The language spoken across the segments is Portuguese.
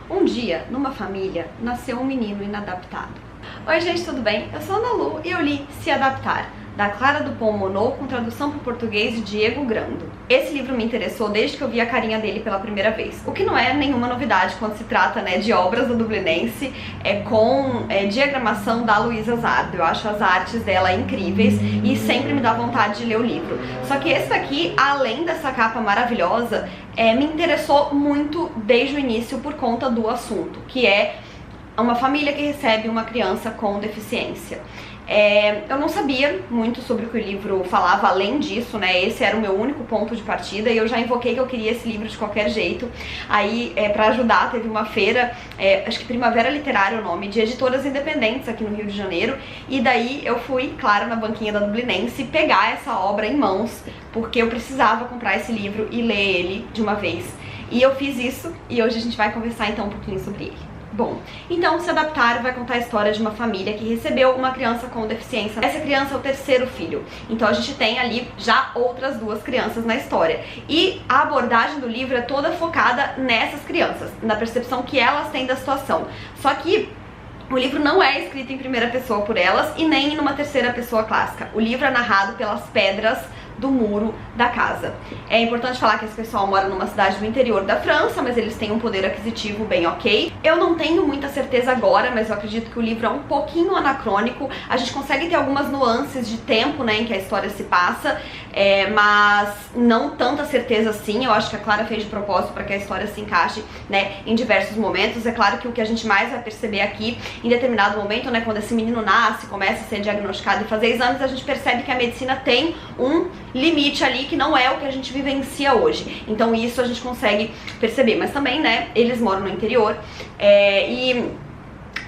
Um dia, numa família, nasceu um menino inadaptado. Oi gente, tudo bem? Eu sou a Ana Lu e eu li Se Adaptar, da Clara Dupont Monod, com tradução para o português de Diego Grando. Esse livro me interessou desde que eu vi a carinha dele pela primeira vez, o que não é nenhuma novidade quando se trata de obras do Dublinense, com diagramação da Luísa Zardo. Eu acho as artes dela incríveis e sempre me dá vontade de ler o livro. Só que esse daqui, além dessa capa maravilhosa, me interessou muito desde o início por conta do assunto, que é uma família que recebe uma criança com deficiência. Eu não sabia muito sobre o que o livro falava além disso, esse era o meu único ponto de partida e eu já invoquei que eu queria esse livro de qualquer jeito. Aí, pra ajudar, teve uma feira, acho que Primavera Literária é o nome, de editoras independentes aqui no Rio de Janeiro, e daí eu fui, claro, na banquinha da Dublinense pegar essa obra em mãos, porque eu precisava comprar esse livro e ler ele de uma vez. E eu fiz isso, e hoje a gente vai conversar então um pouquinho sobre ele. Bom, então Se Adaptar vai contar a história de uma família que recebeu uma criança com deficiência. Essa criança é o terceiro filho, então a gente tem ali já outras duas crianças na história. E a abordagem do livro é toda focada nessas crianças, na percepção que elas têm da situação. Só que o livro não é escrito em primeira pessoa por elas e nem numa terceira pessoa clássica. O livro é narrado pelas pedras do muro da casa. É importante falar que esse pessoal mora numa cidade do interior da França, mas eles têm um poder aquisitivo bem ok. Eu não tenho muita certeza agora, mas eu acredito que o livro é um pouquinho anacrônico. A gente consegue ter algumas nuances de tempo, em que a história se passa, mas não tanta certeza assim. Eu acho que a Clara fez de propósito para que a história se encaixe, em diversos momentos. É claro que o que a gente mais vai perceber aqui, em determinado momento, quando esse menino nasce, começa a ser diagnosticado e fazer exames, a gente percebe que a medicina tem um limite ali que não é o que a gente vivencia hoje. Então isso a gente consegue perceber, mas também, eles moram no interior e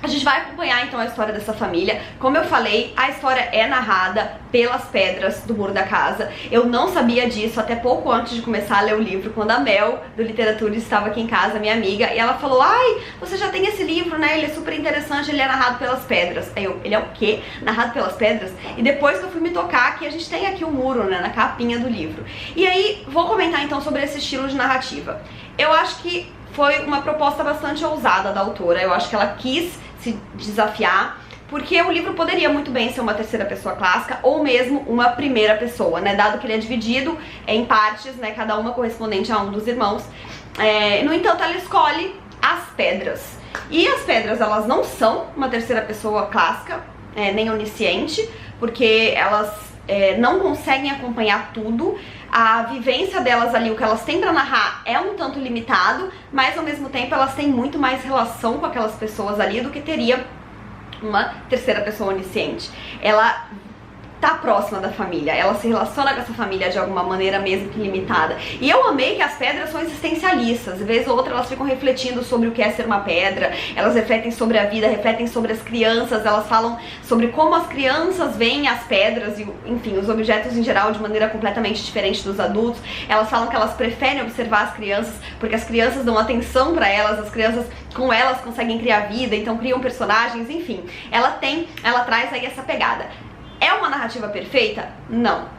a gente vai acompanhar então a história dessa família. Como eu falei, a história é narrada pelas pedras do muro da casa. Eu não sabia disso até pouco antes de começar a ler o livro, quando a Mel, do Literatura, estava aqui em casa, minha amiga, e ela falou: ai, você já tem esse livro, ele é super interessante, ele é narrado pelas pedras. Aí eu, ele é o quê? Narrado pelas pedras? E depois que eu fui me tocar que a gente tem aqui o muro, na capinha do livro. E aí, vou comentar então sobre esse estilo de narrativa. Eu acho que foi uma proposta bastante ousada da autora. Eu acho que ela quis se desafiar, porque o livro poderia muito bem ser uma terceira pessoa clássica ou mesmo uma primeira pessoa, dado que ele é dividido em partes, cada uma correspondente a um dos irmãos. No entanto, ela escolhe as pedras. E as pedras, elas não são uma terceira pessoa clássica, nem onisciente, porque elas não conseguem acompanhar tudo. A vivência delas ali, o que elas têm pra narrar é um tanto limitado, mas ao mesmo tempo elas têm muito mais relação com aquelas pessoas ali do que teria uma terceira pessoa onisciente. Ela tá próxima da família, ela se relaciona com essa família de alguma maneira, mesmo que limitada. E eu amei que as pedras são existencialistas. De vez ou outra elas ficam refletindo sobre o que é ser uma pedra, elas refletem sobre a vida, refletem sobre as crianças, elas falam sobre como as crianças veem as pedras e, enfim, os objetos em geral de maneira completamente diferente dos adultos. Elas falam que elas preferem observar as crianças porque as crianças dão atenção pra elas, as crianças com elas conseguem criar vida, então criam personagens, enfim. Ela traz aí essa pegada. É uma narrativa perfeita? Não.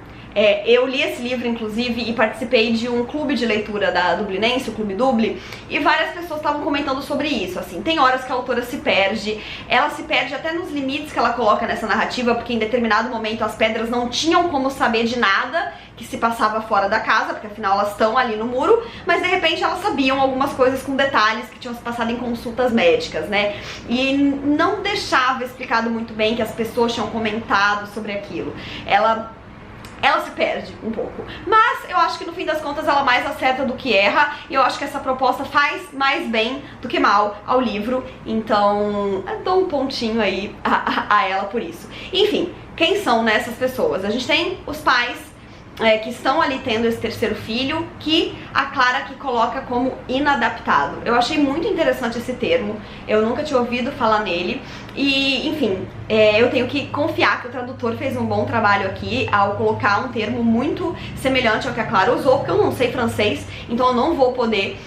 Eu li esse livro, inclusive, e participei de um clube de leitura da Dublinense, o Clube Dubli, e várias pessoas estavam comentando sobre isso, tem horas que a autora se perde, ela se perde até nos limites que ela coloca nessa narrativa, porque em determinado momento as pedras não tinham como saber de nada que se passava fora da casa, porque afinal elas estão ali no muro, mas de repente elas sabiam algumas coisas com detalhes que tinham se passado em consultas médicas, e não deixava explicado muito bem que as pessoas tinham comentado sobre aquilo. Ela se perde um pouco, mas eu acho que no fim das contas ela mais acerta do que erra, e eu acho que essa proposta faz mais bem do que mal ao livro, então eu dou um pontinho aí a ela por isso. Enfim, quem são essas pessoas? A gente tem os pais que estão ali tendo esse terceiro filho, que a Clara aqui coloca como inadaptado. Eu achei muito interessante esse termo, eu nunca tinha ouvido falar nele, e enfim, eu tenho que confiar que o tradutor fez um bom trabalho aqui ao colocar um termo muito semelhante ao que a Clara usou, porque eu não sei francês, então eu não vou poder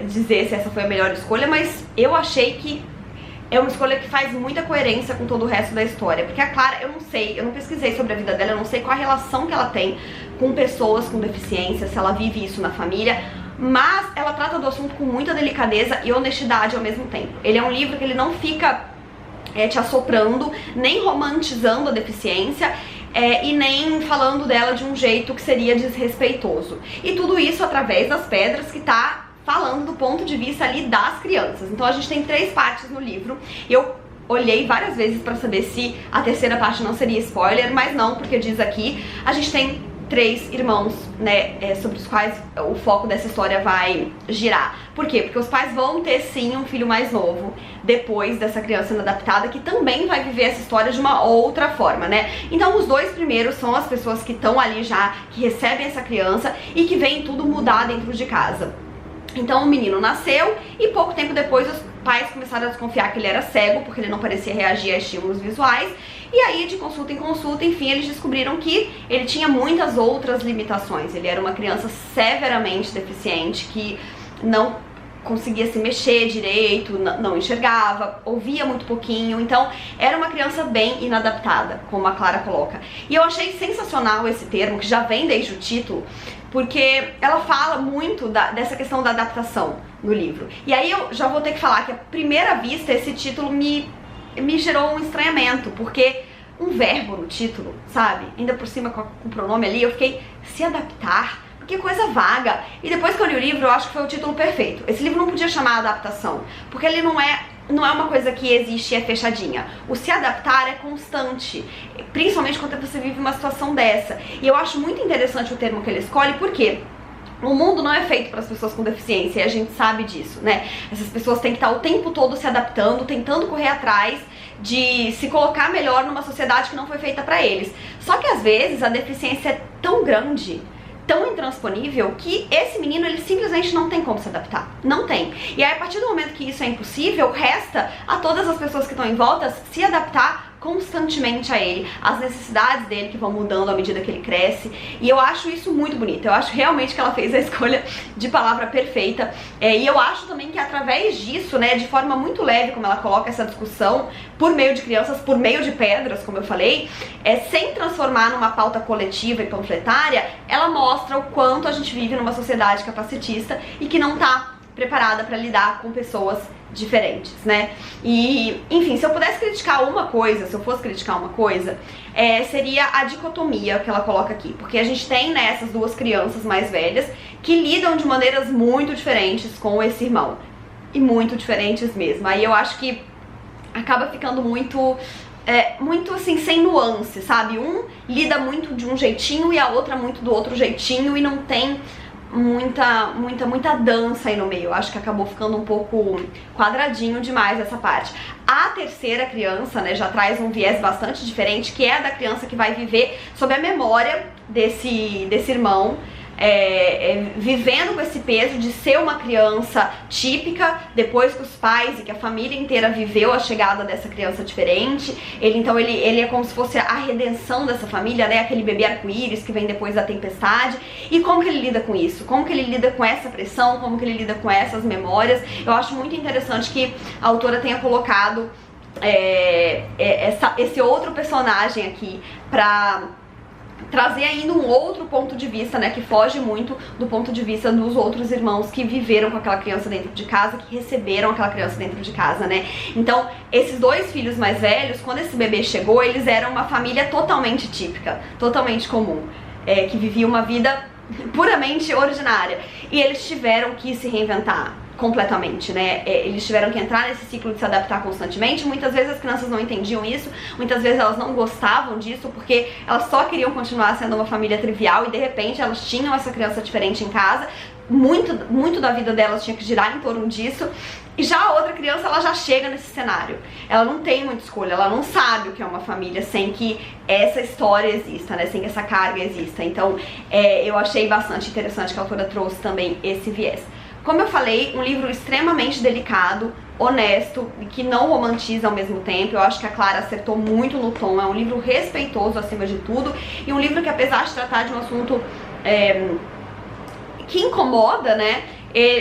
dizer se essa foi a melhor escolha, mas eu achei que é uma escolha que faz muita coerência com todo o resto da história. Porque a Clara, eu não sei, eu não pesquisei sobre a vida dela, eu não sei qual a relação que ela tem com pessoas com deficiência, se ela vive isso na família, mas ela trata do assunto com muita delicadeza e honestidade ao mesmo tempo. Ele é um livro que ele não fica te assoprando, nem romantizando a deficiência, e nem falando dela de um jeito que seria desrespeitoso. E tudo isso através das pedras, que tá falando do ponto de vista ali das crianças. Então a gente tem 3 partes no livro. Eu olhei várias vezes pra saber se a terceira parte não seria spoiler, mas não, porque diz aqui, a gente tem 3 irmãos, né, sobre os quais o foco dessa história vai girar. Por quê? Porque os pais vão ter sim um filho mais novo depois dessa criança inadaptada, que também vai viver essa história de uma outra forma, né? Então os 2 primeiros são as pessoas que estão ali já, que recebem essa criança e que veem tudo mudar dentro de casa. Então o menino nasceu e pouco tempo depois os pais começaram a desconfiar que ele era cego, porque ele não parecia reagir a estímulos visuais. E aí, de consulta em consulta, enfim, eles descobriram que ele tinha muitas outras limitações. Ele era uma criança severamente deficiente, que não conseguia se mexer direito, não enxergava, ouvia muito pouquinho. Então era uma criança bem inadaptada, como a Clara coloca. E eu achei sensacional esse termo, que já vem desde o título, porque ela fala muito dessa questão da adaptação no livro. E aí eu já vou ter que falar que à primeira vista esse título me gerou um estranhamento, porque um verbo no título, sabe? Ainda por cima com o pronome ali, eu fiquei, se adaptar, que coisa vaga. E depois que eu li o livro, eu acho que foi o título perfeito. Esse livro não podia chamar adaptação, porque ele não é uma coisa que existe e é fechadinha. O se adaptar é constante, principalmente quando você vive uma situação dessa. E eu acho muito interessante o termo que ele escolhe, porque o mundo não é feito para as pessoas com deficiência, e a gente sabe disso, né? Essas pessoas têm que estar o tempo todo se adaptando, tentando correr atrás de se colocar melhor numa sociedade que não foi feita para eles. Só que às vezes a deficiência é tão grande, tão intransponível, que esse menino, ele simplesmente não tem como se adaptar. Não tem. E aí, a partir do momento que isso é impossível, resta a todas as pessoas que estão em volta se adaptar constantemente a ele, as necessidades dele, que vão mudando à medida que ele cresce. E eu acho isso muito bonito. Eu acho realmente que ela fez a escolha de palavra perfeita. E eu acho também que através disso, né, de forma muito leve, como ela coloca essa discussão, por meio de crianças, por meio de pedras, como eu falei, sem transformar numa pauta coletiva e panfletária, ela mostra o quanto a gente vive numa sociedade capacitista e que não tá preparada para lidar com pessoas diferentes, né? E, enfim, se eu pudesse criticar uma coisa, se eu fosse criticar uma coisa, seria a dicotomia que ela coloca aqui, porque a gente tem, né, essas 2 crianças mais velhas que lidam de maneiras muito diferentes com esse irmão, e muito diferentes mesmo. Aí eu acho que acaba ficando muito assim, sem nuance, sabe? Um lida muito de um jeitinho e a outra muito do outro jeitinho, e não tem muita dança aí no meio. Eu acho que acabou ficando um pouco quadradinho demais essa parte. A terceira criança, né, já traz um viés bastante diferente, que é a da criança que vai viver sob a memória desse irmão, vivendo com esse peso de ser uma criança típica, depois que os pais e que a família inteira viveu a chegada dessa criança diferente. Então ele é como se fosse a redenção dessa família, né? Aquele bebê arco-íris que vem depois da tempestade. E como que ele lida com isso? Como que ele lida com essa pressão? Como que ele lida com essas memórias? Eu acho muito interessante que a autora tenha colocado esse outro personagem aqui pra trazer ainda um outro ponto de vista, né, que foge muito do ponto de vista dos outros irmãos que viveram com aquela criança dentro de casa, que receberam aquela criança dentro de casa, né. Então, esses 2 filhos mais velhos, quando esse bebê chegou, eles eram uma família totalmente típica, totalmente comum, que vivia uma vida puramente ordinária, e eles tiveram que se reinventar completamente, né? Eles tiveram que entrar nesse ciclo de se adaptar constantemente. Muitas vezes as crianças não entendiam isso, muitas vezes elas não gostavam disso, porque elas só queriam continuar sendo uma família trivial, e de repente elas tinham essa criança diferente em casa. Muito da vida delas tinha que girar em torno disso. E já a outra criança, ela já chega nesse cenário, ela não tem muita escolha, ela não sabe o que é uma família sem que essa história exista, né, sem que essa carga exista. Então eu achei bastante interessante que a autora trouxe também esse viés. Como eu falei, um livro extremamente delicado, honesto e que não romantiza ao mesmo tempo. Eu acho que a Clara acertou muito no tom. É um livro respeitoso acima de tudo, e um livro que, apesar de tratar de um assunto que incomoda, né,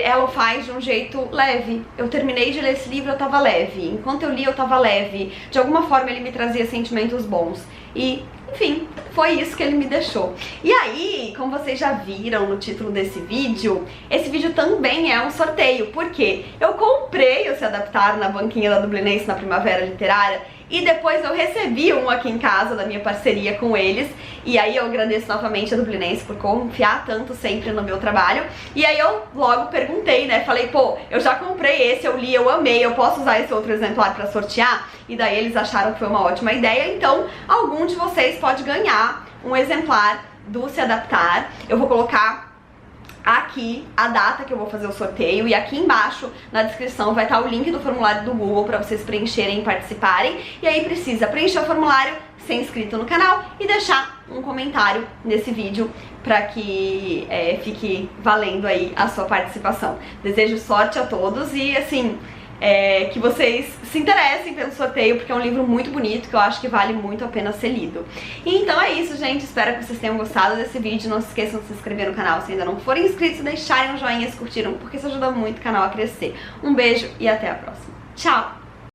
ela faz de um jeito leve. Eu terminei de ler esse livro, eu tava leve. Enquanto eu li, eu tava leve. De alguma forma ele me trazia sentimentos bons. E Enfim, foi isso que ele me deixou. E aí, como vocês já viram no título desse vídeo, esse vídeo também é um sorteio, porque eu comprei o Se Adaptar na banquinha da Dublinense na Primavera Literária e depois eu recebi um aqui em casa da minha parceria com eles. E aí eu agradeço novamente a Dublinense por confiar tanto sempre no meu trabalho. E aí eu logo perguntei, né, falei, pô, eu já comprei esse, eu li, eu amei, eu posso usar esse outro exemplar pra sortear? E daí eles acharam que foi uma ótima ideia, então algum de vocês pode ganhar um exemplar do Se Adaptar. Eu vou colocar aqui a data que eu vou fazer o sorteio e aqui embaixo na descrição vai estar o link do formulário do Google para vocês preencherem e participarem. E aí precisa preencher o formulário, ser inscrito no canal e deixar um comentário nesse vídeo para que fique valendo aí a sua participação. Desejo sorte a todos e assim, que vocês se interessem pelo sorteio, porque é um livro muito bonito que eu acho que vale muito a pena ser lido. E então é isso, gente, espero que vocês tenham gostado desse vídeo. Não se esqueçam de se inscrever no canal se ainda não forem inscritos e deixarem um joinha se curtiram, porque isso ajuda muito o canal a crescer. Um beijo e até a próxima. Tchau!